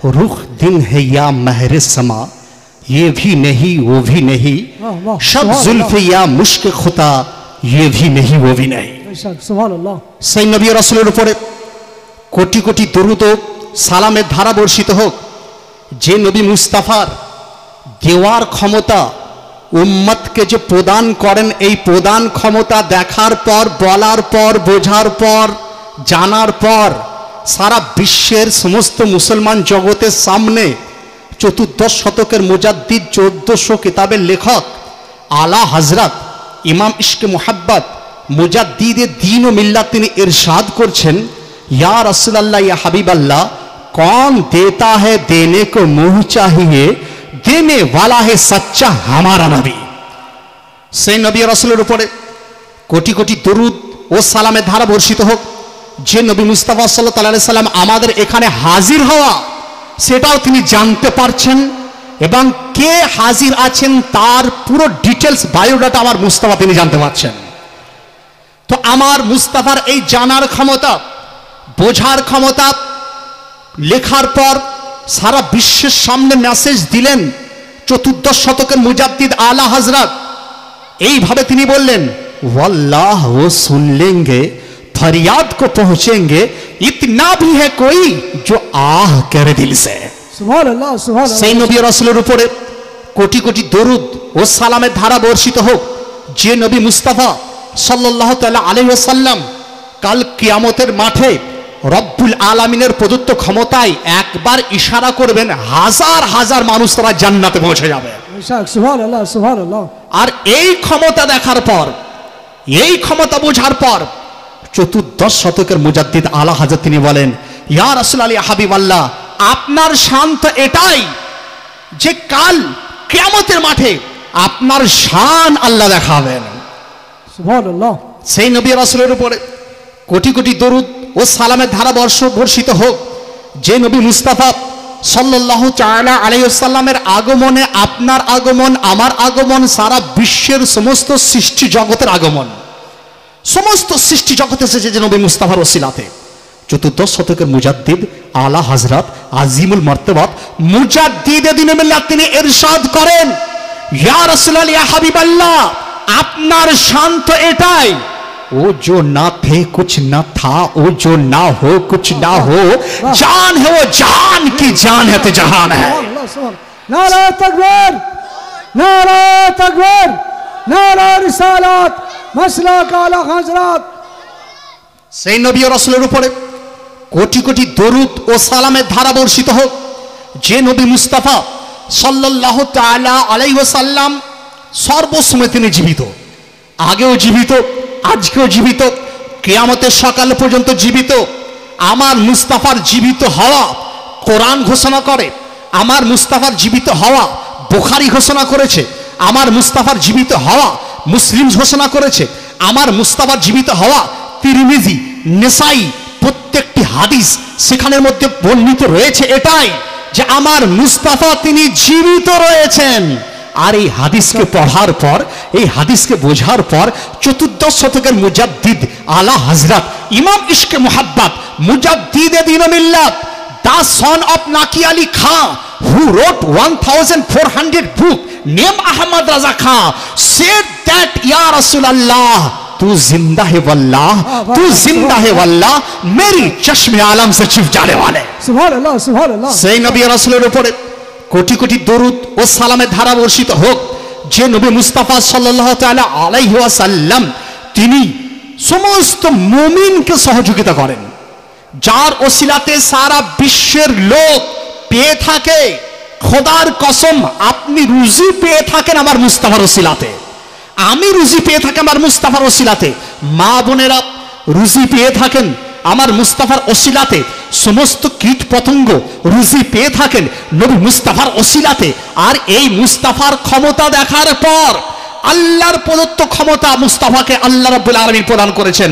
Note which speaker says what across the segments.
Speaker 1: रुख दिन है या महर समा, ये भी नहीं वो भी नहीं, शब जुल्फ या मुश्क खुता, ये भी नहीं वो भी नहीं। সেই নবী রাসূলের উপরে কোটি কোটি দরুদ ও সালামের ধারা বর্ষিত হোক, যে নবী মুস্তাফার দেওয়ার ক্ষমতা উম্মতকে যে প্রদান করেন, এই প্রদান ক্ষমতা দেখার পর, বলার পর, বোঝার পর, জানার পর সারা বিশ্বের সমস্ত মুসলমান জগতের সামনে চতুর্দশ শতকের মুজাদ্দিদ 1400 কিতাবের লেখক আলা হযরত ইমাম ইশকে মুহাব্বত মুজাদ্দিদে দ্বীন ও মিল্লাত তিনি ইরশাদ করছেন, ইয়া রাসূলুল্লাহ ইয়া হাবিবাল্লাহ, कौन देता है देने को मुंह चाहिए, देने वाला है सच्चा हमारा नबी। সেই নবী রাসূলের উপরে কোটি কোটি দরুদ ও সালামের ধারা বর্ষিত হোক, যে নবী মুস্তাফা সাল্লাল্লাহু আলাইহি সাল্লাম আমাদের এখানে হাজির হওয়া সেটাও তিনি জানতে পারছেন, এবং কে হাজির আছেন তার পুরো ডিটেলস বায়োডাটা আমার মুস্তাফা তিনি জানতে পারছেন। তো আমার মুস্তাফার এই জানার ক্ষমতা, বোঝার ক্ষমতা, লেখার পর সারা বিশ্বের সামনে মেসেজ দিলেন চতুর্দশ শতকের মুজাদ্দিদ আলা হযরত। এইভাবে তিনি বললেন, वल्लाह वो सुन लेंगे फरियाद को पहुंचेंगे, इतना भी है कोई जो आह करे दिल से। सुभान अल्लाह, सुभान अल्लाह। সেই নবী রাসূলের উপরে কোটি কোটি দরুদ ও সালামের ধারা বর্ষিত হোক, যে নবী মুস্তাফা সাল্লাল্লাহু তাআলা আলাইহি ওয়াসাল্লাম কাল কিয়ামতের মাঠে রব্বুল আলামিনের প্রদত্ত ক্ষমতায় একবার ইশারা করবেন, হাজার হাজার মানুষ তারা জান্নাতে পৌঁছে যাবে। সুবহানাল্লাহ, সুবহানাল্লাহ। আর এই ক্ষমতা দেখার পর, এই ক্ষমতা বোঝার পর চতুর্দশ শতকের মুজাদ্দিদ আলা হযরত তিনি বলেন, ইয়া রাসূলুল্লাহ ইয়া হাবিবাল্লাহ, আপনার শান তো এটাই যে কাল কিয়ামতের মাঠে আপনার শান আল্লাহ দেখাবেন। সুবহানাল্লাহ। সেই নবী রাসূলের উপরে কোটি কোটি দরুদ ও সালামের ধারা বর্ষিত হোক, যে নবী মুস্তাফা সাল্লাল্লাহু তাআলা আলাইহি ওয়াসাল্লামের আগমনে আপনার আগমন, আমার আগমন, সারা বিশ্বের সমস্ত সৃষ্টি জগতের আগমন, সমস্ত সৃষ্টি জগতে এসেছে যে নবী মুস্তাফার ওসিলাতে। চতুর্দশ শতকের মুজাদ্দিদ আলা হযরত আজিমুল মারতাবাত মুজাদ্দিদে দ্বীনে মিল্লাত তিনি ইরশাদ করেন, ইয়া রাসূলুল্লাহ ইয়া হাবিবাল্লাহ, আপনার শান তো এটাই, वो जो ना थे कुछ ना था, वो जो ना हो कुछ ना हो, जान है वो जान की जान है तो जहान है। नारा तकबीर, नारा तकबीर, नारा रिसालत, मसलक आला हज़रत। সেই নবী রাসূলের উপরে কোটি কোটি দরুদ ও সালামের ধারা বর্ষিত হোক, যে নবী মুস্তাফা সাল্লাল্লাহু তাআলা আলাইহি ওয়াসাল্লাম সর্বসময় তিনি জীবিত, আগেও জীবিত, আজকেও জীবিত, কিয়ামতের সকাল পর্যন্ত জীবিত। আমার মুস্তাফার জীবিত হওয়া কোরআন ঘোষণা করে, আমার মুস্তাফার জীবিত হওয়া বুখারী ঘোষণা করেছে, আমার মুস্তাফার জীবিত হওয়া মুসলিম ঘোষণা করেছে, আমার মুস্তাফার জীবিত হওয়া তিরমিজি, নেসাই, প্রত্যেকটি হাদিস সেখানের মধ্যে বর্ণিত রয়েছে এটাই যে আমার মুস্তাফা তিনি জীবিত রয়েছেন। আর এই হাদিসকে পড়ার পর, এই হাদিসকে বোঝার পর চতুর্দশ শতকের মুজাদ্দিদ আলা হযরত ইমাম ইশকে মুহাব্বত মুজাদ্দিদে দ্বীন মিল্লাত the son of Naki Ali Khan, who wrote 1400 book, named Ahmad Raza Khan, said that Ya Rasulallah, तू जिंदा है वल्लाह, तू जिंदा है वल्लाह, मेरी चश्मे आलम से छिप जाने वाले। सुभान अल्लाह, सुभान अल्लाह। সেই নবী রাসূলের উপরে কোটি কোটি দরুদ ও সালামের ধারা বর্ষিত হোক, যে নবী মুস্তাফা সাল্লাল্লাহু তাআলা আলাইহি ওয়াসাল্লাম তিনি সমস্ত মুমিনকে সহযোগিতা করেন, যার ওসিলাতে সারা বিশ্বের লোক পেয়ে থাকে। খোদার কসম, আপনি রুজি পেয়ে থাকেন আমার মুস্তাফার ওসিলাতে, আমি রুজি পেয়ে থাকি আমার মুস্তাফার ওসিলাতে, মা বোনেরা রুজি পেয়ে থাকেন আমার মুস্তাফার ওসিলাতে, সমস্ত কীট পতঙ্গ রুজি পেয়ে থাকেন নবী মুস্তাফার ওসিলাতে। আর এই মুস্তাফার ক্ষমতা দেখার পর, আল্লাহর প্রদত্ত ক্ষমতা মুস্তাফাকে আল্লাহ রাব্বুল আলামিন প্রদান করেছেন,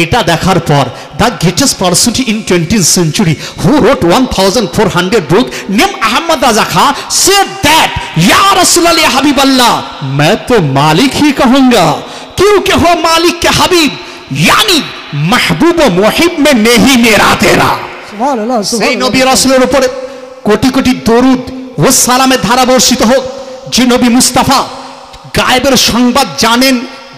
Speaker 1: এটা দেখার পর the greatest person in 20th century who wrote 1400 book named Ahmad Raza Khan said that या रसूलल्लाह या हबीब अल्लाह, मैं तो मालिक ही कहूंगा क्योंकि हो मालिक के हबीब, यानी महबूब व मुहिब में नहीं मेरा तेरा। সেই নবী রাসূলের উপরে কোটি কোটি দরুদ ও সালামের ধারা বর্ষিত হোক যে নবী মুস্তাফা গায়েবের সংবাদ জানেন,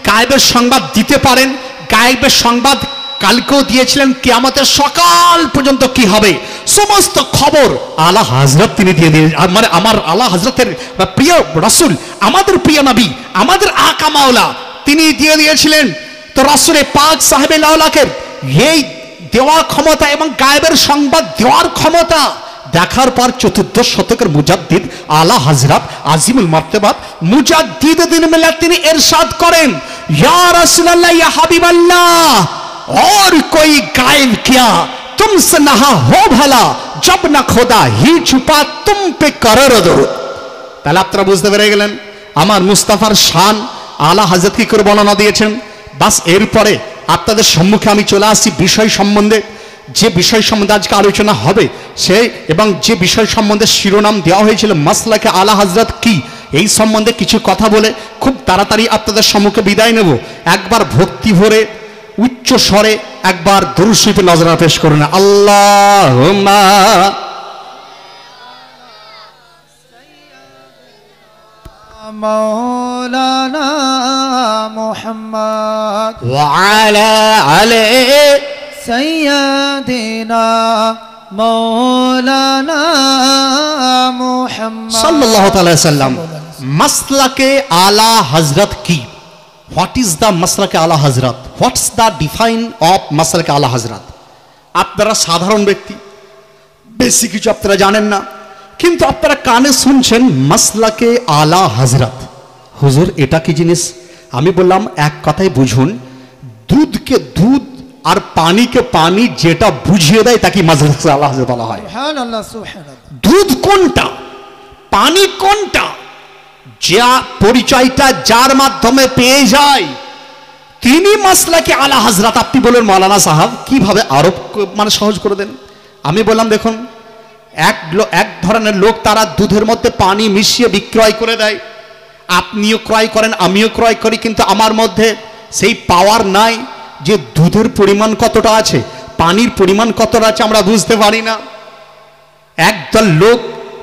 Speaker 1: গায়েবের সংবাদ দিতে পারেন, গায়েবের সংবাদ কালকেও দিয়েছিলেন কিয়ামতের সকাল পর্যন্ত কি হবে সমস্ত খবর আলা হযরত তিনি দিয়ে দিয়েছেন। মানে আমার আলা হযরতের প্রিয় রাসূল, আমাদের প্রিয় নবী, আমাদের আকা মাওলা তিনি দিয়ে দিয়েছিলেন। তো রাসূলে পাক সাহেবে লাউলাকে এই দেওয়ার ক্ষমতা এবং গায়েবের সংবাদ দেওয়ার ক্ষমতা দেখার পর চতুর্দশ শতকের মুজাদ্দিদ আলা হযরত আজিমুল মারতাবাত মুজাদ্দিদ দ্বীন মিল্লাত তিনি ইরশাদ করেন, ইয়া রাসূলুল্লাহ ইয়া হাবিবাল্লাহ और कोई गायब किया तुमसे नहा हो भला जब ना खुदा ही छुपा तुम पे करो दरूद। তাহলে আপনারা বুঝতে পেরে গেলেন আমার মুস্তাফার শান আলা হযরত কি করে বর্ণনা দিয়েছেন। বাস এরপরে আপনাদের সম্মুখে আমি চলে আসছি বিষয় সম্বন্ধে, যে বিষয় সম্বন্ধে আজকে আলোচনা হবে সেই এবং যে বিষয় সম্বন্ধে শিরোনাম দেওয়া হয়েছিল মাসলাকে আলা হযরত কি, এই সম্বন্ধে কিছু কথা বলে খুব তাড়াতাড়ি আপনাদের সম্মুখে বিদায় নেব। একবার ভক্তি ভরে উচ্চ স্বরে একবার দরুদ শরীফে নজরানা পেশ করুন। আল্লাহুম্মা
Speaker 2: মাওলানা মুহাম্মদ
Speaker 1: ওয়া আলা আলি
Speaker 2: সাইয়্যিদিনা মাওলানা মুহাম্মদ
Speaker 1: সাল্লাল্লাহু তাআলা সাল্লাম। মাসলাকে আলা হযরত কি, হোয়াট ইজ দ্য মাসলাকে আলা হযরত, হোয়াটস দ্য ডিফাইন অফ মাসলাকে আলা হযরত। আপনারা সাধারণ ব্যক্তি, বেশি কিছু আপনারা জানেন না, কিন্তু আপনারা কানে শুনছেন মাসলাকে আলা হযরত। হুজুর এটা কি জিনিস? আমি বললাম এক কথাই বুঝুন, দুধকে দুধ আর পানিকে পানি যেটা বুঝিয়ে দেয় তাকে মাসলাকে আলা হযরত বলা হয়।
Speaker 2: সুবহানাল্লাহ সুবহানাল্লাহ।
Speaker 1: দুধ কোনটা, পানি কোনটা, যা পরিচয়টা যার মাধ্যমে পেয়ে যায় তিনি মাসলাকে আলা হযরত। আপনি বলেন মাওলানা সাহেব কিভাবে আরো মানে সহজ করে দেন। আমি বললাম দেখুন, এক ধরনের লোক তারা দুধের মধ্যে পানি মিশিয়ে বিক্রয় করে দেয়, আপনিও ক্রয় করেন আমিও ক্রয় করি, কিন্তু আমার মধ্যে সেই পাওয়ার নাই যে দুধের পরিমাণ কতটা আছে, পানির পরিমাণ কতটা আছে আমরা বুঝতে পারি না। একদল লোক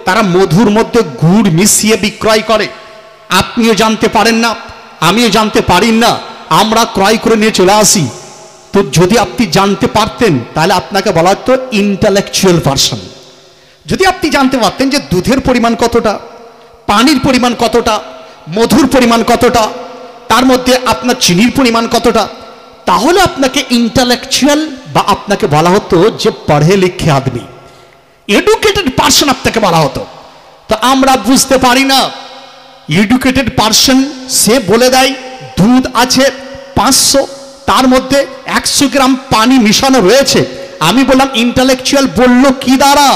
Speaker 1: তারা মধুর মধ্যে গুড় মিশিয়ে বিক্রয় করে, আপনিও জানতে পারেন না আমিও জানতে পারি না, আমরা ক্রয় করে নিয়ে চলে আসি। তো যদি আপনি জানতে পারতেন তাহলে আপনাকে বলা হতো ইন্টালেকচুয়াল পারসন। যদি আপনি জানতে পারতেন যে দুধের পরিমাণ কতটা, পানির পরিমাণ কতটা, মধুর পরিমাণ কতটা, তার মধ্যে আপনার চিনির পরিমাণ কতটা, তাহলে আপনাকে ইন্টালেকচুয়াল বা আপনাকে বলা হতো যে পড়ে লিখে আদমি, এডুকেটেড পারসন আপনাকে বলা হতো। তো আমরা বুঝতে পারি না, এডুকেটেড পারসন সে বলে দেয় দুধ আছে 500, তার মধ্যে 100 গ্রাম পানি মিশানো রয়েছে। আমি বললাম ইন্টালেকচুয়াল বললো কি দ্বারা?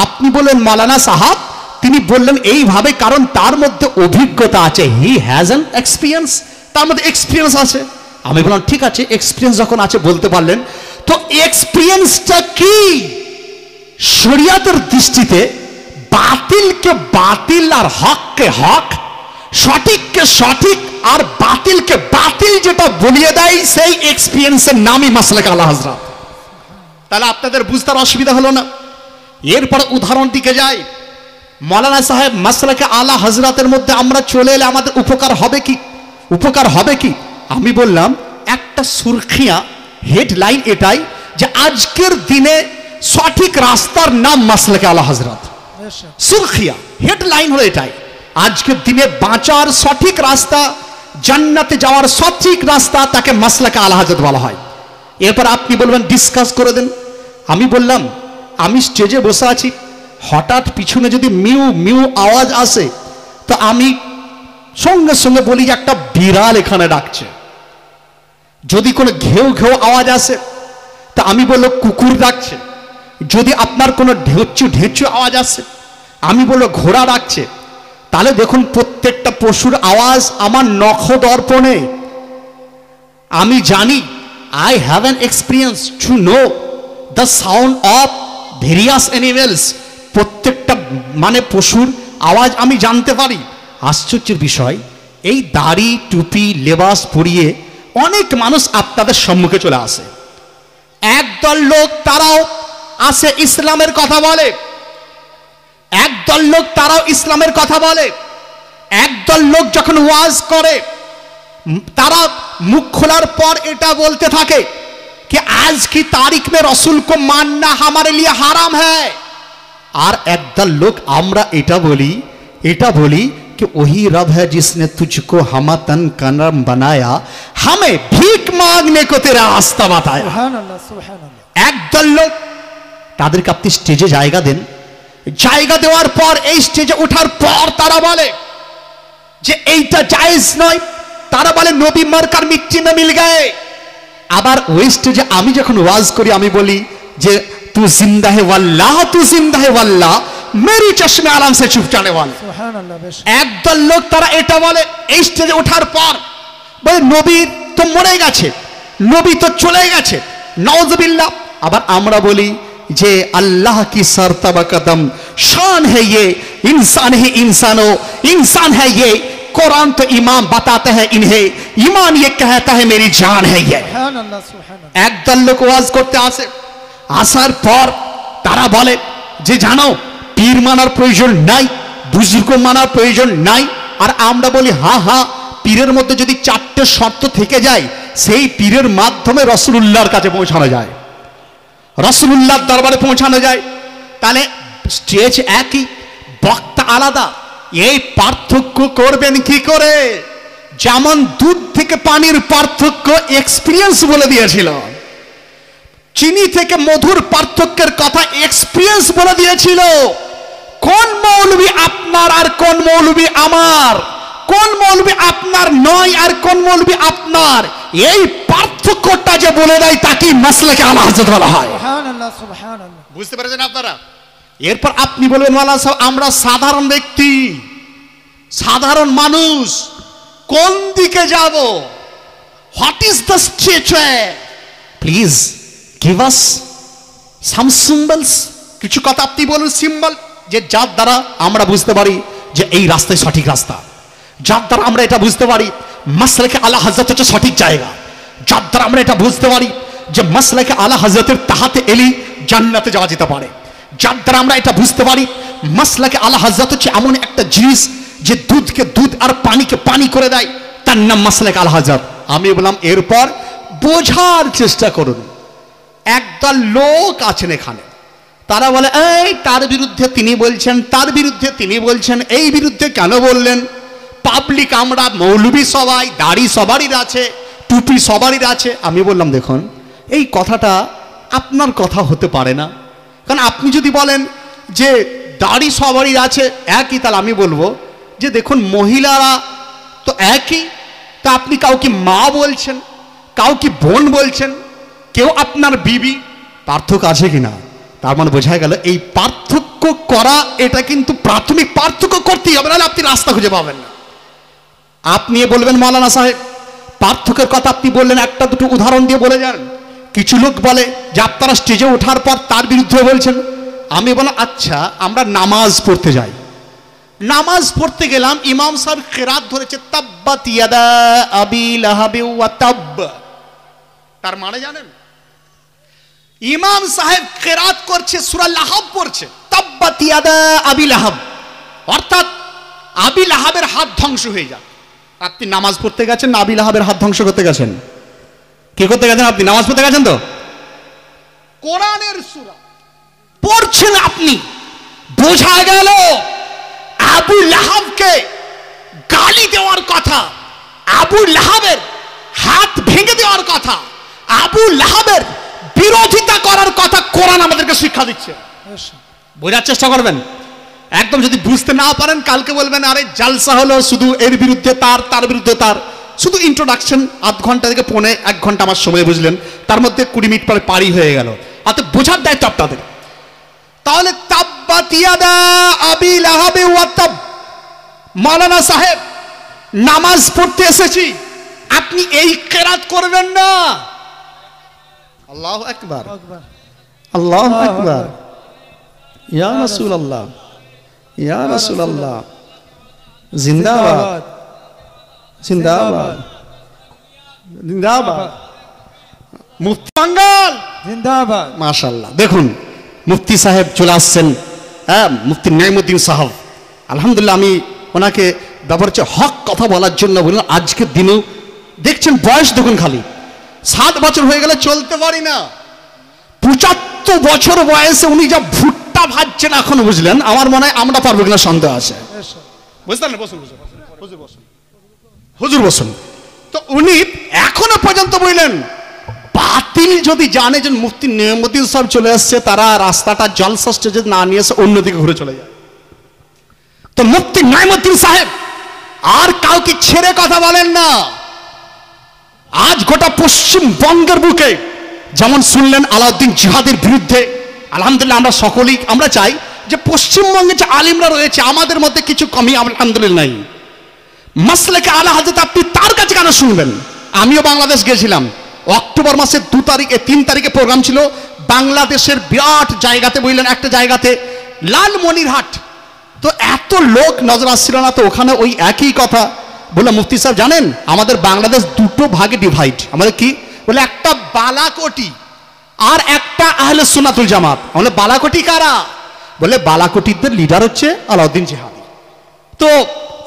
Speaker 1: আপনি বললেন মাওলানা সাহাব তিনি বললেন এইভাবে, কারণ তার মধ্যে অভিজ্ঞতা আছে, হি হ্যাজ অ্যান এক্সপিরিয়েন্স, তার মধ্যে এক্সপিরিয়েন্স আছে। আমি বললাম ঠিক আছে, এক্সপিরিয়েন্স যখন আছে বলতে পারলেন, তো এক্সপিরিয়েন্সটা কি? শরিয়াতের দৃষ্টিতে বাতিলকে বাতিল আর হককে হক, সঠিককে সঠিক আর বাতিলকে বাতিল যেটা বলিয়ে দেয় সেই এক্সপিরিয়েন্সের নামই মাসলাকে আলা হযরত। তাহলে আপনাদের বুঝতে অসুবিধা হলো না। এরপর উদাহরণ দিকে যাই, মাওলানা সাহেব মাসলাকে আলা হযরতের মধ্যে আমরা চলে এলে আমাদের উপকার হবে কি, উপকার হবে কি? আমি বললাম একটা সুরখিয়া হেডলাইন এটাই যে আজকের দিনে সঠিক রাস্তার নাম মাসলাকে আলা হযরত। সুরখিয়া হেডলাইন হলো এটাই, আজকের দিনে বাঁচার সঠিক রাস্তা, জান্নাতে যাওয়ার সঠিক রাস্তা, তাকে মাসলাকে আলা হযরত বলা হয়। এরপর আপনি বলবেন ডিসকাস করে দেন। আমি বললাম আমি স্টেজে বসে আছি, হঠাৎ পিছনে যদি মিউ মিউ আওয়াজ আসে তো আমি সঙ্গে সঙ্গে বলি যে একটা বিড়াল এখানে ডাকছে। যদি কোনো ঘেউ ঘেউ আওয়াজ আসে তা আমি বললো কুকুর ডাকছে। যদি আপনার কোনো ঢেঁচু ঢেঁচু আওয়াজ আসে আমি বললো ঘোড়া ডাকছে। তাহলে দেখুন প্রত্যেকটা পশুর আওয়াজ আমার নখ দর্পণে। আমি জানি, I have an experience to know the sound of various animals. প্রত্যেকটা মানে পশুর আওয়াজ আমি জানতে পারি। আশ্চর্যের বিষয়, এই দাড়ি টুপি লেবাস পরিয়ে অনেক মানুষ আপনাদের সম্মুখে চলে আসে। একদল লোক তারাও আসে ইসলামের কথা বলে, একদল লোক তারাও ইসলামের কথা বলে, একদল লোক যখন ওয়াজ করে তারা মুখ খোলার পর এটা বলতে থাকে कि आज की तारीख में रसूल को मानना हमारे लिए हराम है। और एकदल लोग आम्रा एटा बोली कि वही रब है जिसने तुझको हम तन कनम बनाया, हमें भीख मांगने को तेरा रास्ता बताया। एकदल लोग तादेरके आपनि स्टेजे जायगा देन, जायगा देवार पर এই স্টেজে ওঠার পর তারা বলে যে এইটা জায়েজ নয়, তারা বলে নবী মার্কার মিট্টি में मिल गए। আবার ওই স্টেজে আমি যখন ওয়াজ করি আমি বলি যে तू जिंदा है वल्लाह, तू जिंदा है वल्लाह, मेरी चश्मे आलम से छुप जाने वाला। একদল লোক তারা এটা বলে এই স্টেজে ওঠার পর, বলে নবী তো মরে গেছে, নবী তো চলে গেছে, নাউজুবিল্লাহ। আবার আমরা বলি যে अल्लाह की सरतबा कदम शान है ये, इंसान है इंसानो, इंसान है ये, कुरान तो इमाम बताते हैं इन्हें, ईमान ये कहता है मेरी जान है ये। একদল লোক ওয়াজ করতে আসে, আসার পর তারা বলে যে জানো পীর মানার প্রয়োজন নাই, বুজুর্গ মানার প্রয়োজন নাই। আর আমরা বলি হ্যাঁ হ্যাঁ, পীরের মধ্যে যদি চারটে শর্ত থেকে যায় সেই পীরের মাধ্যমে রাসূলুল্লাহর কাছে পৌঁছানো যায়, রাসূলুল্লাহর দরবারে পৌঁছানো যায়। তাহলে স্টেজ একই, বক্তা আলাদা, এই পার্থক্য করবেন কি করে? যেমন দুধ থেকে পানির পার্থক্য এক্সপিরিয়েন্স বলে দিয়েছিল, চিনি থেকে মধুর পার্থক্যের কথা এক্সপিরিয়েন্স বলে দিয়েছিল। কোন মৌলবি আপনার আর কোন মৌলবি আমার, কোন মৌলবি আপনার নয় আর কোন মৌলবি আপনার, এই পার্থক্যটা যে বলে দেয় তাকে মাসলাকে আলা হযরত বলা হয়। সুবহানাল্লাহ সুবহানাল্লাহ, বুঝতে পেরেছেন আপনারা? এরপর আপনি বলবেন মাওলানা সাহেব আমরা সাধারণ ব্যক্তি, সাধারণ মানুষ, কোন দিকে যাব? What is the statue? Please give us some symbols. কিছু কথা আপনি বলুন সিম্বল, যে যার দ্বারা আমরা বুঝতে পারি যে এই রাস্তায় সঠিক রাস্তা, যার দ্বারা আমরা এটা বুঝতে পারি মাসলাকে আলা হযরত হচ্ছে সঠিক জায়গা, যার দ্বারা আমরা এটা বুঝতে পারি যে মাসলাকে আলা হযরতের তাহাতে এলি জান্নাতে যাওয়া যেতে পারে, যার দ্বারা আমরা এটা বুঝতে পারি মাসলাকে আলা হযরত হচ্ছে এমন একটা জিনিস যে দুধকে দুধ আর পানিকে পানি করে দেয়, তার নাম মাসলাকে আলা হযরত। আমি বললাম এরপর বোঝার চেষ্টা করুন। একদল লোক আছেন এখানে, তারা বলে এই তার বিরুদ্ধে তিনি বলছেন, তার বিরুদ্ধে তিনি বলছেন, এই বিরুদ্ধে কেন বললেন? পাবলিক আমরা মৌলবি সবাই, দাড়ি সবারই আছে, টুপি সবারই আছে। আমি বললাম দেখুন এই কথাটা আপনার কথা হতে পারে না, কারণ আপনি যদি বলেন যে দাড়ি সবারই আছে একই, তাহলে আমি বলবো যে দেখুন মহিলারা তো একই, তা আপনি কাউকে মা বলছেন, কাউকে বোন বলছেন, কেউ আপনার বিবি, পার্থক্য আছে কিনা? তার মানে বোঝা গেল এই পার্থক্য করা এটা কিন্তু প্রাথমিক পার্থক্য করতেই হবে, নাহলে আপনি রাস্তা খুঁজে পাবেন না। আপনি বলবেন মাওলানা সাহেব পার্থক্যের কথা আপনি বললেন, একটা দুটো উদাহরণ দিয়ে বলে যান। কিছু লোক বলে যে আপনারা স্টেজে ওঠার পর তার বিরুদ্ধে বলছেন। আমি বললাম আচ্ছা আমরা নামাজ পড়তে যাই, নামাজ পড়তে গেলাম, ইমাম সাহেব কিরাত ধরেছে তাব্বাত ইয়াদা আবি লাহাবি ওয়া তাব, তার মানে জানেন? ইমাম সাহেব কিরাত করছে সূরা লাহাব পড়ছে, তাব্বাত ইয়াদা আবি লাহাব, অর্থাৎ আবি লাহাবের হাত ধ্বংস হয়ে যাক। আপনি নামাজ পড়তে গেছেন না আবি লাহাবের হাত ধ্বংস করতে গেছেন? কি করতে গেছেন? আপনি নামাজ পড়তে গেছেন তো? কোরআনের সূরা পড়ছেন আপনি, বোঝা গেল আবু লাহাবকে গালি দেওয়ার কথা, আবু লাহাবের হাত ভেঙে দেওয়ার কথা, আবু লাহাবের বিরোধিতা করার কথা কোরআন আমাদেরকে শিক্ষা দিচ্ছে। বোঝার চেষ্টা করবেন। একদম যদি বুঝতে না পারেন কালকে বলবেন আরে জালসা হলো শুধু এর বিরুদ্ধে তার, তার বিরুদ্ধে তার, শুধু ইন্ট্রোডাকশন আধ ঘন্টা থেকে পৌনে এক ঘন্টা আমার সময় বুঝলেন, তার মধ্যে 20 মিনিট পরে পারি হয়ে গেল। অর্থাৎ বোঝার দায়িত্ব আপনাদের। তাহলে তাব্বাত ইয়াদা আবি লাহাবি ওয়া তাব, মাওলানা সাহেব নামাজ পড়তে এসেছি, আপনি এই কিরাত করবেন না। আল্লাহু আকবার, আল্লাহু আকবার, ইয়া রাসূলুল্লাহ, ইয়া রাসূলুল্লাহ, জিন্দাবাদ জিন্দাবাদ জিন্দাবাদ, মুফতি বাঙ্গাল জিন্দাবাদ। মাশাআল্লাহ, দেখুন মুফতি সাহেব চলে আসছেন হ্যাঁ, মুফতি নাইমুদ্দিন সাহেব, আলহামদুলিল্লাহ আমি ওনাকে ব্যাপার হচ্ছে হক কথা বলার জন্য বললাম। আজকের দিনেও দেখছেন বয়স দেখুন, খালি 7 বছর হয়ে গেলে চলতে পারি না, 75 বছর বয়সে উনি যা ভুট্টা ভাজছেন এখনো, বুঝলেন? আমার মনে হয় আমরা পারবো কিনা সন্দেহ আছে, বুঝলেন? হুজুর বসুন। তো উনি এখনো পর্যন্ত বললেন বাতিল যদি জানে যে মুফতি নিয়ামুদ্দিন সাহেব চলে আসছে, তারা রাস্তাটা জলসা স্টেজে না নিয়ে এসে অন্যদিকে ঘুরে চলে যায়। তো মুফতি নিয়ামুদ্দিন সাহেব আর কাউকে ছেড়ে কথা বলেন না। আজ গোটা পশ্চিমবঙ্গের বুকে যেমন শুনলেন আলাউদ্দিন জিহাদের বিরুদ্ধে, আলহামদুলিল্লাহ আমরা সকলেই আমরা চাই যে পশ্চিমবঙ্গে যে আলিমরা রয়েছে আমাদের মধ্যে কিছু কমি আলহামদুলিল্লাহ নাই। মাসলেকে আলা হযরত আপনি তার কাছে কেন শুনবেন? আমিও বাংলাদেশ গেছিলাম, অক্টোবর মাসের 3 তারিখে প্রোগ্রাম ছিল বাংলাদেশের বিরাট জায়গাতে, বললেন একটা জায়গাতে লালমনিরহাট। তো এত লোক নজর আসছিল না, তো ওখানে ওই একই কথা বলে, মুফতি সাহেব জানেন আমাদের বাংলাদেশ 2 ভাগে ডিভাইড। আমাদের কি বলে, একটা বালাকোটি আর একটা আহলে সুন্নাতুল জামাত। আমাদের বালাকোটি কারা? বলে বালাকোটিদের লিডার হচ্ছে আলাউদ্দিন জিহাদি। তো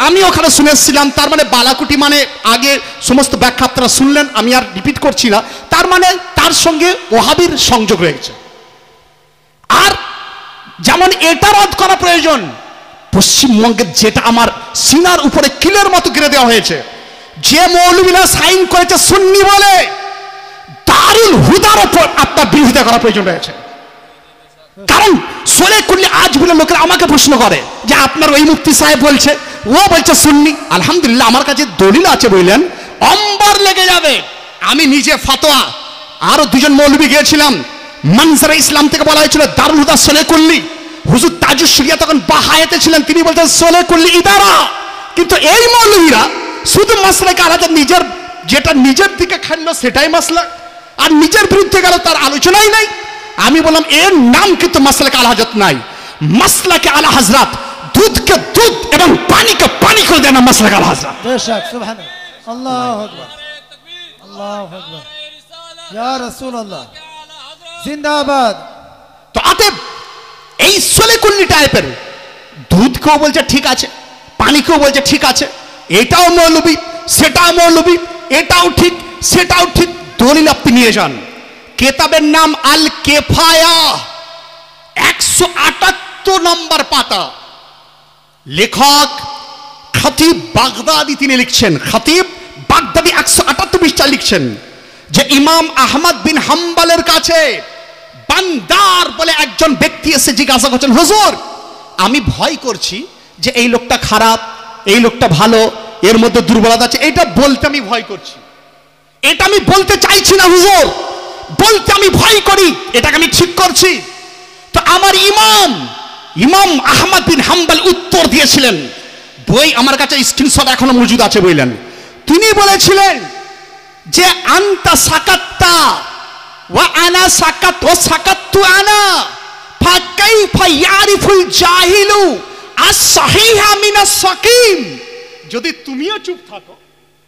Speaker 1: আমি ওখানে শুনেছিলাম, তার মানে বালাকুটি মানে আগে সমস্ত ব্যাখ্যা আপনারা শুনলেন, আমি আর রিপিট করছি না। তার মানে তার সঙ্গে ওহাবির সংযোগ রয়েছে। আর যেমন এটা রদ করা প্রয়োজন, পশ্চিমবঙ্গের যেটা আমার সিনার উপরে কিলের মতো গিরে দেওয়া হয়েছে, যে মৌলবীরা সাইন করেছে সুন্নি বলে, দারুল হুদার উপর আপনার বিরোধিতা করা প্রয়োজন রয়েছে। কারণ সোলে করলে আজ বলে লোকেরা আমাকে প্রশ্ন করে যে আপনার ওই মুফতি সাহেব বলছে, ও বলছে সুন্নি। আলহামদুলিল্লাহ আমার কাছে দলিল আছে, বললেন অম্বর লেগে যাবে। আমি নিজে ফতোয়া, আরো 2জন মৌলবী গিয়েছিলাম, মনজরে ইসলাম থেকে বলা হয়েছিল দারুল হুদা সোলে কুল্লি। হুজুর তাজুস শরিয়া তখন বাহায়াতে ছিলেন, তিনি বলতেন সোলে কুল্লি ইদারা। কিন্তু এই মৌলবীরা শুধু মাসলাকে আলাদা, নিজের যেটা নিজের দিকে খেললো সেটাই মাসলা, আর নিজের বিরুদ্ধে গেল তার আলোচনাই নাই। আমি বললাম এর নাম কিন্তু মাসলাকে আলা হযরত নাই। মাসলাকে আলা হযরত দুধকে দুধ এবং পানিকে পানি করে দেন মাসলাকে আলা হযরত।
Speaker 2: বেশক সুবহানাল্লাহ, আল্লাহু আকবার, আল্লাহু আকবার, ইয়া রাসূলুল্লাহ জিন্দাবাদ।
Speaker 1: তো অতএব এই সোলে কুল্লি টাইপের দুধকেও বলছে ঠিক আছে, পানিকেও বলছে ঠিক আছে, এটাও মৌলবী সেটাও মৌলবী, এটাও ঠিক সেটাও ঠিক। দলিল আপনি নিয়ে যান, কেতাবের নাম আল কেফায়া, 178 নম্বর পাতা, লেখক খতিব বাগদাদি তিনি লিখছেন, খতিব বাগদাদি 178 পৃষ্ঠা লিখছেন যে ইমাম আহমদ বিন হাম্বলের কাছে বান্দার বলে একজন ব্যক্তি এসে জিজ্ঞাসা করছেন, হুজুর আমি ভয় করছি যে এই লোকটা খারাপ, এই লোকটা ভালো, এর মধ্যে দুর্বলতা আছে, এটা বলতে আমি ভয় করছি, এটা আমি বলতে চাইছি না হুজুর, বলতে আমি ভয় করি, এটাকে আমি ঠিক করছি। তো আমার ইমাম আহমদ বিন হাম্বল উত্তর দিয়েছিলেন, বই আমার কাছে স্ক্রিনশট এখনো মজুদ আছে, বললেন তিনি বলেছিলেন যে আনতা সাকাত্তা ওয়া আনা সাকাত ওয়া সাকাততু আনা ফাকাইফা ইয়ারিফুল জাহিলু আস-সাহিহা মিনাস সাকিম। যদি তুমিও চুপ থাকো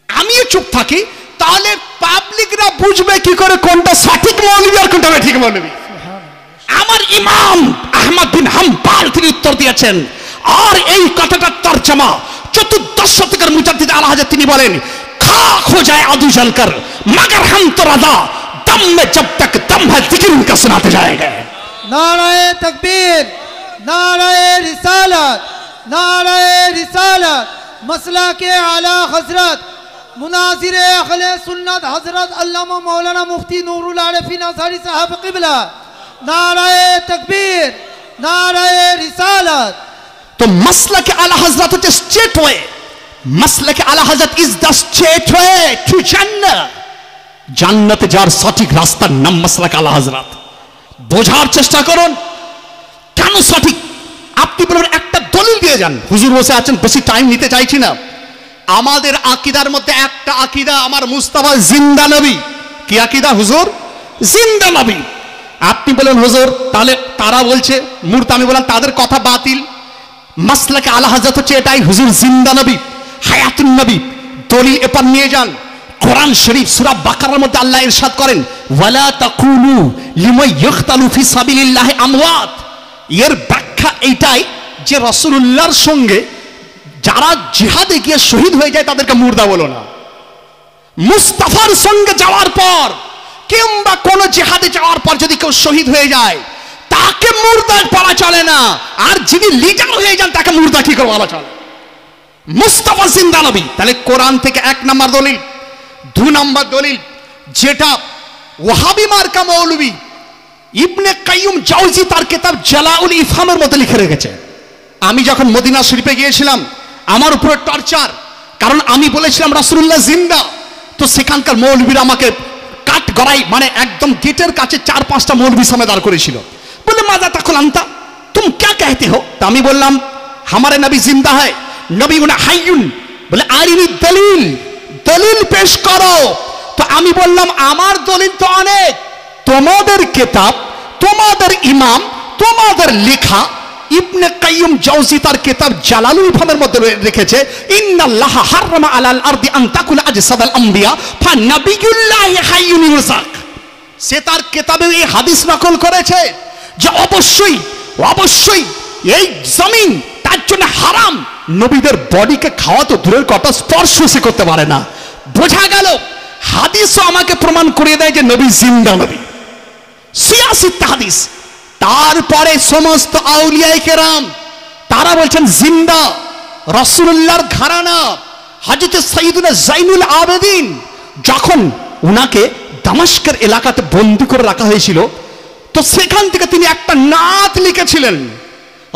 Speaker 1: আমিও চুপ থাকি, তাহলে পাবলিকরা বুঝবে কি করে কোনটা সঠিক মৌলবী আর কোনটা ঠিক মৌলবী। আমার ইমাম আহমদ বিন হাম্বল তিনি উত্তর দিয়েছেন, আর এই কথাটার তরজমা 14 শতকের মুজাদ্দিদ আলা হযরত তিনি বলেন, খাক হো যায় আদু জলকর মगर हम तो रजा दम में जब तक दम है जिक्र उनका सुनाते जाएंगे।
Speaker 2: नाराए तकबीर, नाराए रिसालत, नाराए रिसालत, मसला के आला हजरत मुनाजिर अहले सुन्नत हजरत अल्लामा मौलाना मुफ्ती नूरुल आरिफीन अंसारी साहब क़िबला। नाराए तकबीर, नाराए रिसालत।
Speaker 1: तो मसला के आला हजरत হচ্ছে স্ট্রেট ওয়ে, मसला के आला हजरत is the straight way to জান্নাত। জান্নাতে যার সঠিক রাস্তার নাম মসলা কে আলা হজরত। বোঝার চেষ্টা করুন কেন সঠিক। আপনি বলবেন একটা দলিল দিয়ে যান, হুজুর বসে আছেন, বেশি টাইম নিতে চাইছি না। আমাদের আকীদার মধ্যে একটা আকীদা আমার মুস্তাফা জিন্দা নবী। কি আকীদা হুজুর? জিন্দা নবী। আপনি বলেন হুজুর তাহলে তারা বলছে মূর্তি, আমি বললাম তাদের কথা বাতিল। মাসলাকে আলা হযরত হচ্ছে এটাই, হুজুর জিন্দা নবী, হায়াতুন নবী। দলিল এপার নিয়ে যান, কোরআন শরীফ সূরা বাকারার মধ্যে আল্লাহ ইরশাদ করেন, ওয়ালা তাকুলু লিমান ইখতালু ফি সাবিলিল্লাহি আমওয়াত। এর ব্যাখ্যা পরীক্ষা এইটাই যে রাসূলুল্লাহর সঙ্গে যারা জিহাদে গিয়ে শহীদ হয়ে যায় তাদেরকে মুর্দা বলো না। মুস্তাফার সঙ্গে যাওয়ার পর কিংবা কোন জিহাদে যাওয়ার পর যদি কেউ শহীদ হয়ে যায় তাকে মুর্দা বলা চলে না, আর যিনি লিডার হয়ে যান তাকে মুর্দা কি করে বলা চলে? মুস্তাফা জিন্দা নবী। তাহলে কোরআন থেকে 1 নম্বর দলিল। 2 নম্বর দলিল যেটা ওয়াহাবি মার্কা মৌলবী ইবনে কাইয়ুম জাওজি তার কিতাব জালাউল ইফহামের মধ্যে লিখে রেখেছে। আমি যখন মদিনা শরীফে গিয়েছিলাম আমার উপরে টর্চার, কারণ আমি বলেছিলাম রাসূলুল্লাহ জিন্দা। তো সেখানকার মৌলবীরা আমাকে কাট গড়াই মানে একদম গেটের কাছে 4-5টা মৌলবী সামনে দাঁড় করেছিল। বলে মাযা তাকুল আনতা, তুম क्या कहते हो? তো আমি বললাম हमारे नबी जिंदा है, नबी उना हाय्युन। বলে আরিনি দলিল, দলিল পেশ করো। তো আমি বললাম আমার দলিল তো অনেক, তোমাদের কিতাব, তোমাদের ইমাম, তোমাদের লেখা ইবনে কাইয়ুম জাওজি তার কিতাব জালালুল ইফহামের মধ্যে রেখেছে ইন্নাল্লাহা হারামা আলাল আরদি আন তাকুলা আজসাদাল আম্বিয়া ফানাবিয়ুল্লাহি হাইয়ুন ইউরযাক। সে তার কিতাবে এই হাদিস নকল করেছে যে অবশ্যই অবশ্যই এই জমিন তার জন্য হারাম। নবীদের বডিকে খাওয়া তো দূরের কথা, স্পর্শ সে করতে পারে না। বোঝা গেল হাদিসও আমাকে প্রমাণ করিয়ে দেয় যে নবী জিন্দা নবী। সিয়াসিত হাদিস। তারপরে সমস্ত আউলিয়ায়ে কেরাম তারা বলছেন জিন্দা। রাসূলুল্লাহর ঘরানা হযরত সাইয়্যিদুনা জাইনুল আবেদিন যখন উনাকে দামেস্কের এলাকাতে বন্দী করে রাখা হয়েছিল, তো সেখান থেকে তিনি একটা নাত লিখেছিলেন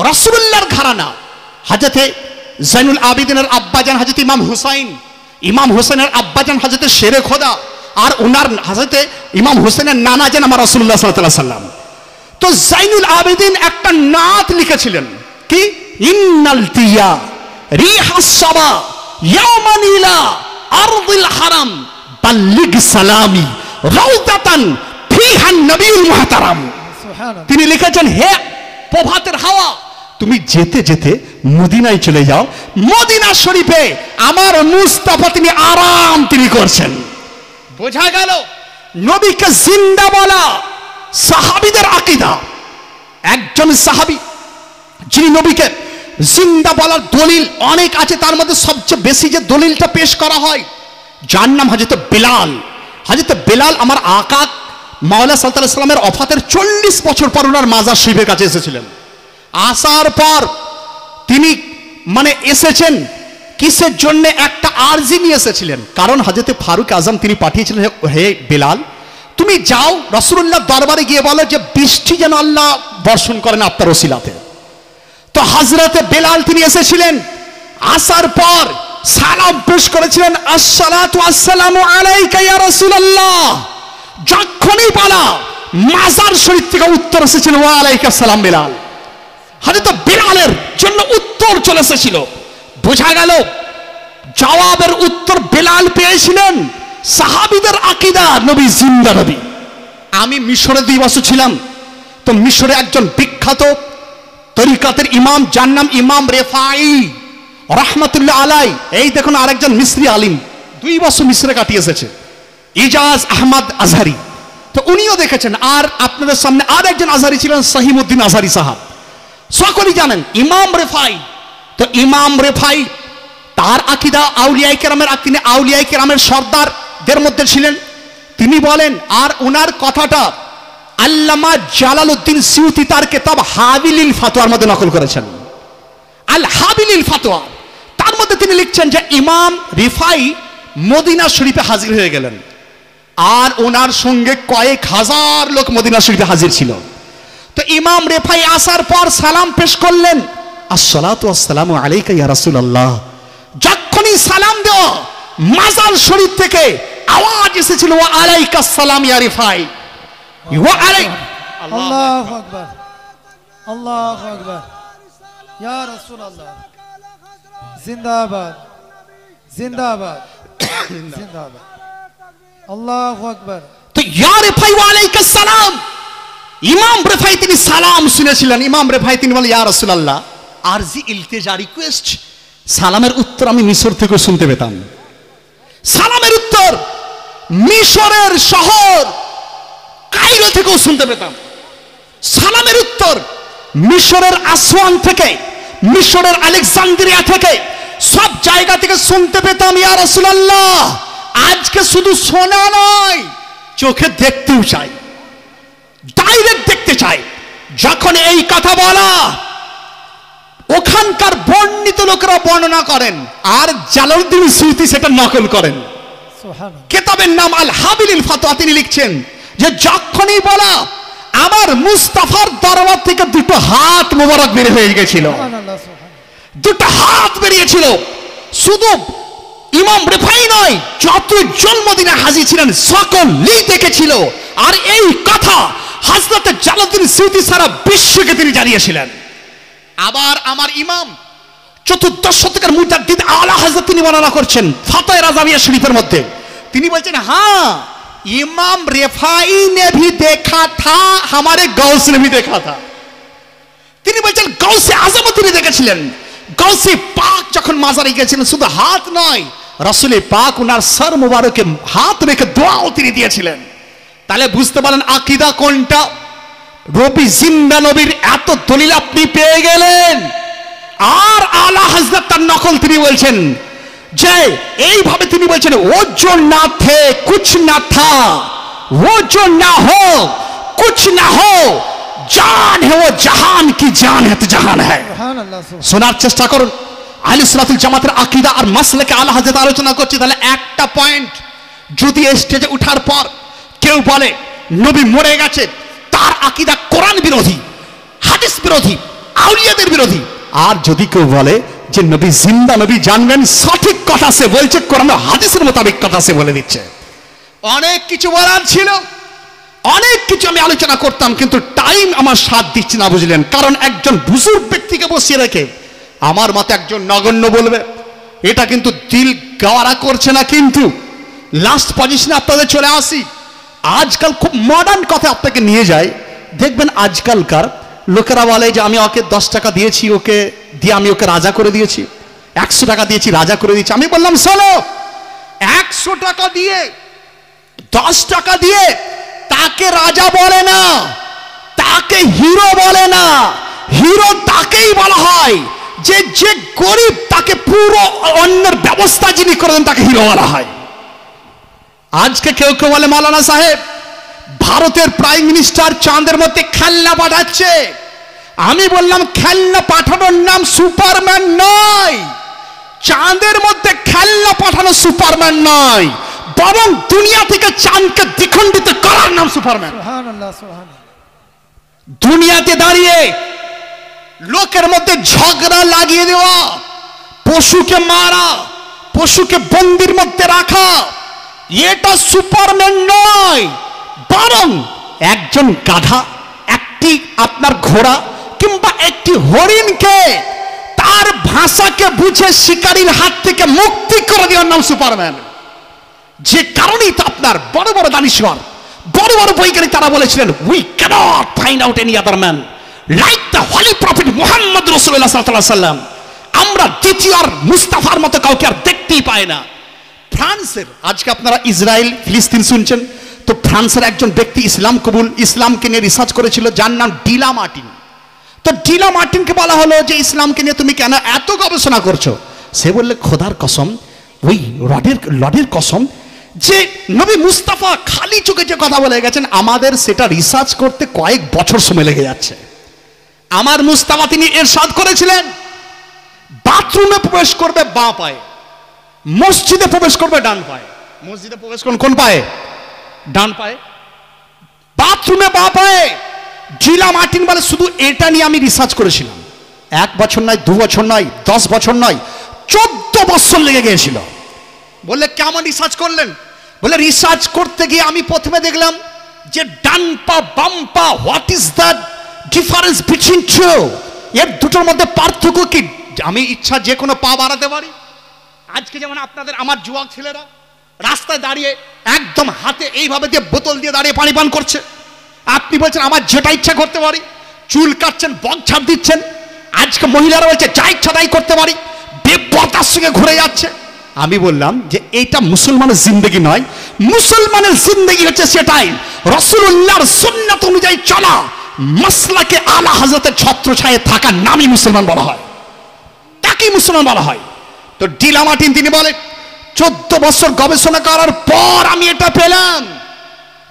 Speaker 1: রাসূলুল্লাহর ঘরানা। হযরত জাইনুল আবেদিনের আব্বাজান হযরত ইমাম হুসাইন, ইমাম হুসাইনের আব্বাজান হযরত শেরে খোদা, আর উনার হযরত ইমাম হুসাইনের নানা জান আমার রাসূলুল্লাহ সাল্লাল্লাহু আলাইহি ওয়াসাল্লাম। তো জাইনুল আবেদিন একটা নাত লিখেছিলেন কি ইন্নাল তিয়া রিহাস সাবা ইয়াওমান ইলা আরদিল হারাম বাল্লিগ সালামি রাউদাতান ফিহা নবিয়ুল মুহতারাম। সুবহানাল্লাহ। তিনি লিখেছেন হে প্রভাতের হাওয়া, তুমি যেতে যেতে মদিনায় চলে যাও। মদিনা শরীফে আমার মুস্তাফা তিনি আরাম তিনি করছেন। বোঝা গেল নবীকে জিন্দা বলা সাহাবীদের আকীদা। একজন সাহাবী যিনি নবীকে জিন্দা বলার দলিল অনেক আছে, তার মধ্যে সবচেয়ে বেশি যে দলিলটা পেশ করা হয় যার নাম হযরত বেলাল। হযরত বেলাল আমার আকা মাওলা সাল্লাল্লাহু আলাইহি সাল্লামের ওফাতের 40 বছর পর ওনার মাজার শরীফের কাছে এসেছিলেন। আসার পর তিনি মানে এসেছেন কিসের জন্য? একটা আরজি নিয়ে এসেছিলেন। কারণ হযরত ফারুক আজম তিনি পাঠিয়েছিলেন হে বেলাল তুমি যাও রাসূলুল্লাহ দরবারে গিয়ে বলো যে বৃষ্টি যেন আল্লাহ বর্ষণ করেন আপনার ওসিলাতে। তো হযরতে বেলাল তিনি এসেছিলেন। আসার পর সালাম পেশ করেছিলেন আসসালাতু আসসালামু আলাইকা ইয়া রাসূলুল্লাহ। যখনই বলা মাজার শরীফ থেকে উত্তর এসেছিল ওয়া আলাইকা সালাম বেলাল। হযরত বেলালের জন্য উত্তর চলে এসেছিল। বোঝা গেল জবাবের উত্তর বেলাল পেয়েছিলেন। সাহাবীদের আকীদা নবী জিন্দা নবী। আমি মিশরে 2 বছর ছিলাম। তো মিশরে একজন বিখ্যাত তরিকাতের ইমাম যার নাম ইমাম রেফাই রাহমাতুল্লাহ আলাই। এই দেখুন আরেকজন মিশরি আলিম 2 বছর মিশরে কাটিয়ে এসেছে, ইজাজ আহমদ আজহারি। তো উনিও দেখেছেন। আর আপনাদের সামনে আরেকজন আজহারি ছিলেন সহিমউদ্দিন আজহারি সাহাব, সকলেই জানেন ইমাম রেফাই। তো ইমাম রেফাই তার আকীদা আউলিয়ায়ে কেরামের তিনি আউলিয়ায়ে কেরামের সর্দারদের মধ্যে ছিলেন। তিনি বলেন, আর ওনার কথাটা আল্লামা জালালউদ্দিন সিউতি তার কিতাব হাবিলিল ফাতোয়ার মধ্যে নকল করেছেন। আল হাবিলিল ফাতোয়া তার মধ্যে তিনি লিখছেন যে ইমাম রিফাই মদিনা শরীফে হাজির হয়ে গেলেন, আর ওনার সঙ্গে কয়েক হাজার লোক মদিনা শরীফে হাজির ছিল। তো ইমাম রেফাই আসার পর সালাম পেশ করলেন আসসালাতু আসসালামু আলাইকা ইয়া রাসূলুল্লাহ। যখনই সালাম দেওয়া মাজার শরীফ থেকে আওয়াজ এসেছিল ওয়া আলাইকা সালাম ইয়া রিফাই ওয়া আলাইকা।
Speaker 2: আল্লাহু আকবার আল্লাহু আকবার ইয়া রাসূলুল্লাহ জিন্দাবাদ জিন্দাবাদ জিন্দাবাদ আল্লাহু আকবার।
Speaker 1: তো ইয়া রিফাই ওয়া আলাইকা সালাম। ইমাম রেফাই তিনি সালাম শুনেছিলেন। ইমাম রেফাই তিনি বলেন ইয়া রাসূলুল্লাহ আরজি ইলতিজা রিকোয়েস্ট। সালামের উত্তর আমি মিশর থেকে শুনতে পেতাম। সালামের উত্তর মিশরের শহর কায়রো থেকেও শুনতে পেতাম। সালামের উত্তর মিশরের আসওয়ান থেকে, মিশরের আলেকজান্দ্রিয়া থেকে, সব জায়গা থেকে শুনতে পেতাম, ইয়া রাসূলুল্লাহ আজকে শুধু শোনা নয়, চোখে দেখতেও চাই, ডাইরেক্ট দেখতে চাই। যখন এই কথা বলা, ওখানকার বর্ণিত লোকেরা বর্ণনা করেন, আর জালালউদ্দিন সুয়ুতী সেটা নকল করেন। কিতাবের নাম আল হাবিলিল ফাতোয়া, তিনি লিখছেন যে যখনই বলা, আমার মুস্তাফার দরবার থেকে দুটো হাত মোবারক বের হয়ে গেছিল, দুটো হাত বেরিয়েছিল। শুধু ইমাম রেফাই নয়, যতজন মদিনা হাজী ছিলেন সকলেই দেখেছিল। আর এই কথা হযরত জালালউদ্দিন সুয়ুতী সারা বিশ্বকে তিনি জানিয়েছিলেন। আবার আমার ইমাম চতুর্দশ শতকের মুজাদ্দিদ আলা হযরত তিনি বর্ণনা করছেন ফাতোয়া রাজাবিয়া শরীফের মধ্যে, তিনি বলছেন হ্যাঁ इमाम रेफाई ने भी देखा था, हमारे गौस ने भी देखा था। তিনি বলছেন গৌসে আজম তিনি দেখেছিলেন। গৌসে পাক যখন মাজারে গিয়েছিলেন, শুধু হাত নয়, রাসূল পাক ওনার সর মুবারকে হাত রেখে দোয়াও তিনি দিয়েছিলেন। তাহলে বুঝতে পারেন আকীদা কোনটা। রবি জিন্দা নবীর এত দলিল আপনি পেয়ে গেলেন, আর আলা হযরত তার নকল তিনি বলছেন যে এইভাবে তিনি বলছেন, ও जो ना थे कुछ ना था, वो जो ना हो कुछ ना हो, जान है वो जहान की जान है तो जहान है। শোনার চেষ্টা করুন। আহলে সুন্নাতুল জামাতের আকীদা আর মাসলাকে আলা হযরত আলোচনা করছি। তাহলে একটা পয়েন্ট, যদি স্টেজে ওঠার পর কেউ বলে নবী মরে গেছে, তার আকীদা কোরআন বিরোধী, হাদিস বিরোধী, আউলিয়াদের বিরোধী। আর যদি কেউ বলে যে নবী জিন্দা, নবী জানবেন, সঠিক কথা সে বলছে, কোরআন হাদিসের মোতাবেক কথা সে বলে দিচ্ছে। অনেক কিছু বলার ছিল, অনেক কিছু আমি আলোচনা করতাম, কিন্তু টাইম আমার সাথ দিচ্ছে না, বুঝলেন। কারণ একজন বুজুর্গ ব্যক্তিকে বসিয়ে রেখে আমার মতে একজন নগণ্য বলবে, এটা কিন্তু দিল গাওয়ারা করছে না। কিন্তু লাস্ট পজিশনে আপনাদের চলে আসি। আজকাল খুব মডার্ন কথা আপনাকে নিয়ে যায়। দেখবেন আজকালকার লোকেরা বলে যে আমি ওকে 10 টাকা দিয়েছি, ওকে দিয়ে আমি ওকে রাজা করে দিয়েছি, 100 টাকা দিয়েছি রাজা করে দিয়েছি। আমি বললাম শোনো, 100 টাকা দিয়ে 10 টাকা দিয়ে তাকে রাজা বলে না, তাকে হিরো বলে না। হিরো তাকেই বলা হয় যে যে গরিব, তাকে পুরো অন্যের ব্যবস্থা যিনি করে দেন তাকে হিরো বলা হয়। আজকে কেউ কেউ বলে মাওলানা সাহেব ভারতের প্রাইম মিনিস্টার চাঁদের মধ্যে খেলনা পাঠাচ্ছে। আমি বললাম খেলনা পাঠানোর নাম সুপারম্যান নয়, চাঁদের মধ্যে খেলনা পাঠানো সুপারম্যান নয়, বরং দুনিয়া থেকে চাঁদকে দ্বিখণ্ডিত করার নাম সুপারম্যান। সুবহানাল্লাহ, সুবহানাল্লাহ। দুনিয়াতে দাঁড়িয়ে লোকের মধ্যে ঝগড়া লাগিয়ে দেওয়া, পশুকে মারা, পশুকে বন্দির মধ্যে রাখা, এটা সুপারম্যান নয়, বরং একজন গাধা, একটি আপনার ঘোড়া কিংবা একটি হরিণকে তার ভাষাকে বুঝে শিকারীর হাত থেকে মুক্তি করে দেওয়ার নাম সুপারম্যান। যে কারণেই তো আপনার বড় বড় দানিশওয়ার, বড় বড় বৈজ্ঞানিক তারা বলেছিলেন, we cannot find out any other man like the holy prophet Muhammad রাসূলুল্লাহ সাল্লাল্লাহু আলাইহি ওয়াসাল্লাম। আমরা দ্বিতীয় আর মুস্তাফার মতো কাউকে আর দেখতেই পাই না। ফ্রান্সের, আজকে আপনারা ইসরায়েল ফিলিস্তিন শুনছেন, তো ফ্রান্সের একজন ব্যক্তি ইসলাম কবুল, ইসলামকে নিয়ে রিসার্চ করেছিল, যার নাম ডিলা মার্টিন। তো ডিলা মার্টিনকে বলা হলো যে ইসলামকে নিয়ে তুমি কেন এত গবেষণা করছো? সে বললে খোদার কসম, ওই লর্ডের কসম, যে নবী মুস্তাফা খালি চোখে যে কথা বলে গেছেন, আমাদের সেটা রিসার্চ করতে কয়েক বছর সময় লেগে যাচ্ছে। আমার মুস্তাফা তিনি ইরশাদ করেছিলেন, বাথরুমে প্রবেশ করবে বাঁ পায়ে, মসজিদে প্রবেশ করবে ডান পায়ে। মসজিদে প্রবেশ করুন কোন পায়ে? ডান পায়ে। বাথরুমে বাঁ পায়ে। ডিলা মার্টিন বলে শুধু এটা নিয়ে আমি রিসার্চ করেছিলাম, 1 বছর নয়, 2 বছর নয়, 10 বছর নয়, 14 বছর লেগে গিয়েছিল। বললে কেমন রিসার্চ করলেন? বলে রিসার্চ করতে গিয়ে আমি প্রথমে দেখলাম যে ডান পা বাম পা, what is the difference between two, এর দুটোর মধ্যে পার্থক্য কি? আমি ইচ্ছা যে কোনো পা বাড়াতে পারি। আজকে যেমন আপনাদের আমার যুবক ছেলেরা রাস্তায় দাঁড়িয়ে একদম হাতে এইভাবে দিয়ে বোতল দিয়ে দাঁড়িয়ে পানি পান করছে, আপনি বলছেন আমার যেটা ইচ্ছা করতে পারি। চুল কাটছেন, বক ছাপ দিচ্ছেন। আজকে মহিলারা বলছে যা ইচ্ছা তাই করতে পারি, বেপরদার সঙ্গে ঘুরে যাচ্ছে। আমি বললাম যে এইটা মুসলমানের জিন্দেগি নয়, মুসলমানের জিন্দেগি হচ্ছে সেটাই রাসূলুল্লাহর সুন্নাত অনুযায়ী চলা, মাসলাকে আলা হযরতের ছত্রছায়ায় থাকার নামই মুসলমান বলা হয়, তাকেই মুসলমান বলা হয়। তো ডিলা মার্টিন তিনি বলেন 14 বছর গবেষণা করার পর আমি এটা পেলাম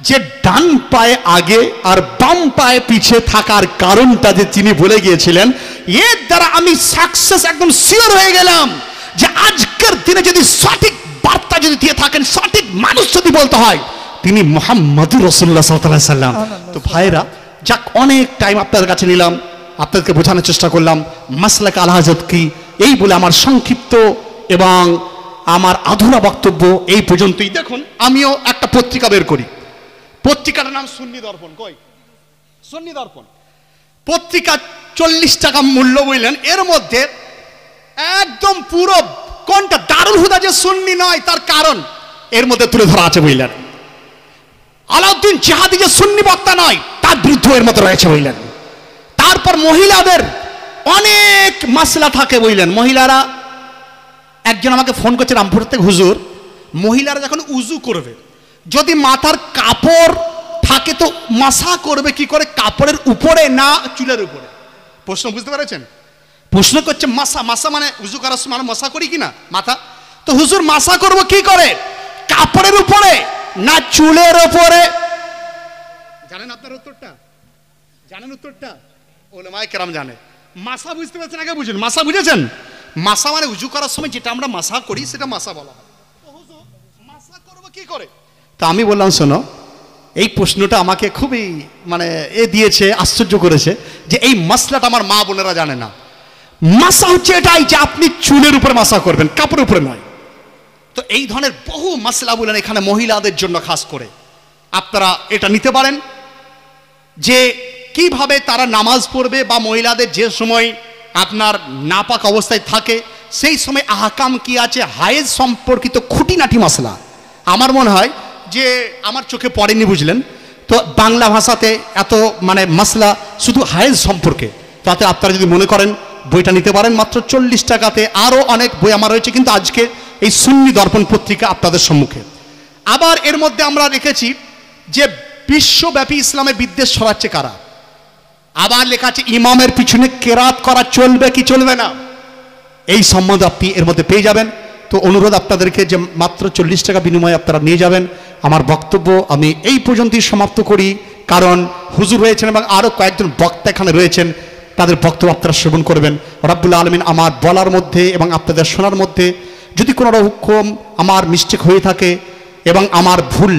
Speaker 1: যে ডান পায়ে আগে আর বাম পায়ে পিছে থাকার কারণটা যে তিনি বলে গিয়েছিলেন, এর দ্বারা আমি সাকসেস একদম শিওর হয়ে গেলাম যে আজকের দিনে যদি সঠিক বার্তা যদি দিয়ে থাকেন, সঠিক মানুষ যদি বলতে হয়, তিনি মুহাম্মদুর রাসূলুল্লাহ সাল্লাল্লাহু আলাইহি ওয়াসাল্লাম। তো ভাইরা, যাক অনেক টাইম আপনাদের কাছে নিলাম, আপনাদেরকে বোঝানোর চেষ্টা করলাম মাসলাকে আলা হযরত কি। এই বলে আমার সংক্ষিপ্ত এবং আমার আধুরা বক্তব্য এই পর্যন্তই। দেখুন, আমিও একটা পত্রিকা বের করি, পত্রিকাটার নাম সুন্নি দর্পণ। কই সুন্নি দর্পণ পত্রিকা, 40 টাকা মূল্য বললেন। এর মধ্যে একদম পুরো কোনটা দারুল হুদা যে সুন্নি নয় তার কারণ এর মধ্যে তুলে ধরা আছে বললেন। আলাউদ্দিন জিহাদি যে সুন্নি বক্তা নয় তার বিরুদ্ধে এর মধ্যে রয়েছে বললেন। তারপর মহিলাদের অনেক মাসলা থাকে বললেন। মহিলারা, একজন আমাকে ফোন করছে রামপুর থেকে, হুজুর মহিলারা যখন উজু করবে যদি মাথার কাপড় থাকে তো মাসা করবে কি করে, কাপড়ের উপরে না চুলের উপরে? প্রশ্ন বুঝতে পেরেছেন? প্রশ্ন করছে মাসা, মাসা মানে উজু করার সময় মাসা করি কিনা মাথা, তো হুজুর মাসা করবো কি করে, কাপড়ের উপরে না চুলের উপরে? জানেন আপনার উত্তরটা? জানেন উত্তরটা? ওলামায়ে কেরাম জানে। মাসা বুঝতে পেরেছেন? আগে বুঝুন, মাসা বুঝেছেন? মাসা মানে উজু করার সময় যেটা আমরা মাসা করি সেটা মাসা বলা হয়। তো হুজুর মাসা করবো কি করে? তো আমি বললাম, শোনো, এই প্রশ্নটা আমাকে খুবই মানে দিয়েছে, আশ্চর্য করেছে যে এই মাসলাটা আমার মা বোনেরা জানে না। মাসা হচ্ছে এটাই যে আপনি চুলের উপরে মাসা করবেন, কাপড়ের উপরে নয়। তো এই ধরনের বহু মাসলা বলেন এখানে মহিলাদের জন্য খাস করে আপনারা এটা নিতে পারেন যে কিভাবে তারা নামাজ পড়বে, বা মহিলাদের যে সময় আপনার নাপাক অবস্থায় থাকে সেই সময় আহকাম কি আছে, হায়েজ সম্পর্কিত খুঁটিনাটি মাসলা। আমার মনে হয় যে আমার চোখে পড়েনি, বুঝলেন তো, বাংলা ভাষাতে এত মানে মাসলা শুধু হায়েজ সম্পর্কে। তাতে আপনারা যদি মনে করেন বইটা নিতে পারেন মাত্র 40 টাকাতে। আরও অনেক বই আমার রয়েছে, কিন্তু আজকে এই সুন্নি দর্পণ পত্রিকা আপনাদের সম্মুখে। আবার এর মধ্যে আমরা রেখেছি যে বিশ্বব্যাপী ইসলামে বিদ্বেষ ছড়াচ্ছে কারা। আবার লেখা আছে ইমামের পিছনে কেরাত করা চলবে কি চলবে না, এই সম্বন্ধে আপনি এর মধ্যে পেয়ে যাবেন। তো অনুরোধ আপনাদেরকে যে মাত্র 40 টাকা বিনিময়ে আপনারা নিয়ে যাবেন। আমার বক্তব্য আমি এই পর্যন্তই সমাপ্ত করি, কারণ হুজুর রয়েছেন এবং আরও কয়েকজন বক্তা এখানে রয়েছেন, তাদের বক্তব্য আপনারা শ্রবণ করবেন। রাব্বুল আলামিন আমার বলার মধ্যে এবং আপনাদের শোনার মধ্যে যদি কোনো রকম আমার মিস্টেক হয়ে থাকে এবং আমার ভুল